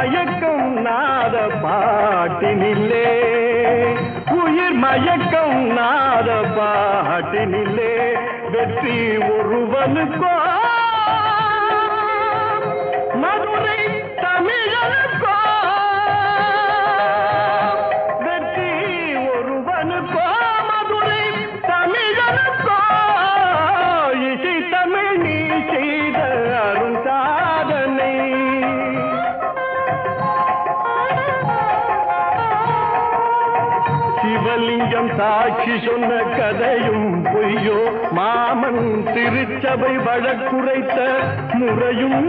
மயக்கம் நாத பாட்டினில்லே உயிர் மயக்கம் நாத பாட்டினில்லே வெற்றி ஒருவனுக்கோ மதுரை தமிழனுக்கோ வெற்றி ஒருவனுக்கோ மதுரை தமிழனுக்கோ இசை தமிழ் நீ செய்த அருள் சாதனை சிவலிங்கம் சாட்சி சொன்ன கதையும் பொய்யோ மாமன் திருச்சபை வழக்குரைத்த முறையும்